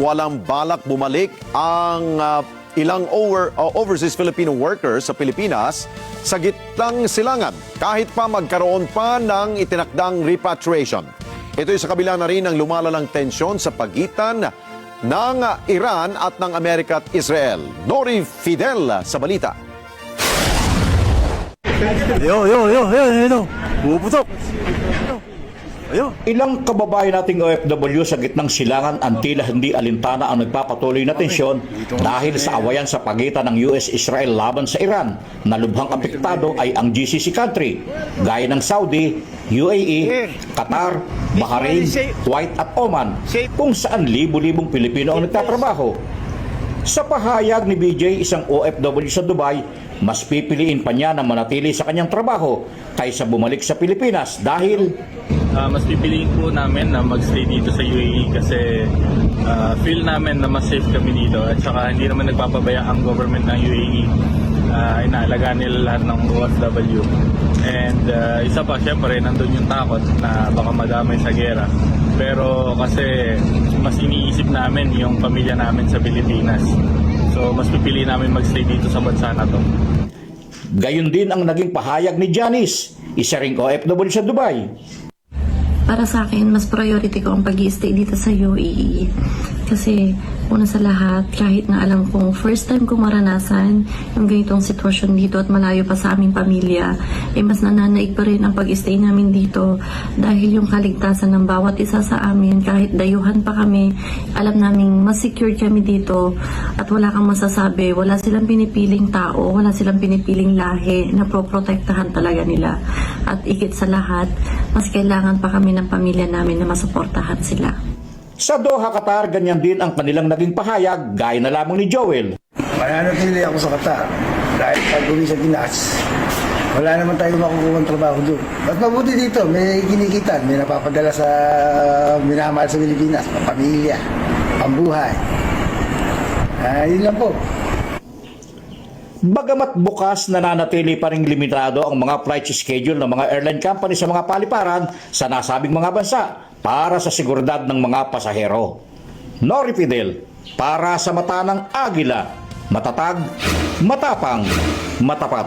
walang balak bumalik ang ilang overseas Filipino workers sa Pilipinas sa gitnang silangan kahit pa magkaroon pa ng itinakdang repatriation. Ito'y sa kabila na rin ng lumalalang tensyon sa pagitan ng Iran at ng Amerika at Israel. Nori Fidel sa balita. Puputok! Ilang kababayan nating OFW sa gitnang silangan ang tila hindi alintana ang nagpapatuloy na tensyon dahil sa awayan sa pagitan ng US-Israel laban sa Iran na lubhang apektado ay ang GCC country gaya ng Saudi, UAE, Qatar, Bahrain, Kuwait at Oman kung saan libu-libong Pilipino ang nagtatrabaho. Sa pahayag ni BJ, isang OFW sa Dubai, mas pipiliin pa niya na manatili sa kanyang trabaho kaysa bumalik sa Pilipinas dahil mas pipiliin po namin na magstay dito sa UAE kasi feel namin na mas safe kami dito at saka hindi naman nagpapabaya ang government ng UAE. Inaalagaan nila lahat ng OFW. And isa pa, syempre, nandun yung takot na baka madamay sa gera. Pero kasi mas iniisip namin yung pamilya namin sa Pilipinas. So mas pipiliin namin magstay dito sa bansa na to. gayon din ang naging pahayag ni Janice, isa ring OFW sa Dubai. Para sa akin, mas priority ko ang pag-i-stay dito sa UAE. Kasi una sa lahat, kahit na alam kong first time kong maranasan yung ganitong sitwasyon dito at malayo pa sa aming pamilya, mas nananaig pa rin ang pag-i-stay namin dito dahil yung kaligtasan ng bawat isa sa amin, kahit dayuhan pa kami, alam naming mas secure kami dito at wala kang masasabi, wala silang pinipiling tao, wala silang pinipiling lahi na proprotektahan talaga nila. At ikit sa lahat, mas kailangan pa kami ng pamilya namin na masuportahan sila. Sa Doha, Qatar, ganyan din ang kanilang naging pahayag, gaya na lamang ni Joel. Mananatili ako sa Qatar dahil pag uwi sa Pinas, wala naman tayo makukuha ng trabaho doon. At mabuti dito, may kinikitan, may napapadala sa minamahal sa Pilipinas, pamilya, pambuhay. Yun lang po. Bagamat bukas, nananatili pa ring limitado ang mga flight schedule ng mga airline company sa mga paliparan sa nasabing mga bansa para sa seguridad ng mga pasahero. Nori Fidel, para sa mata ng Agila, matatag, matapang, matapat.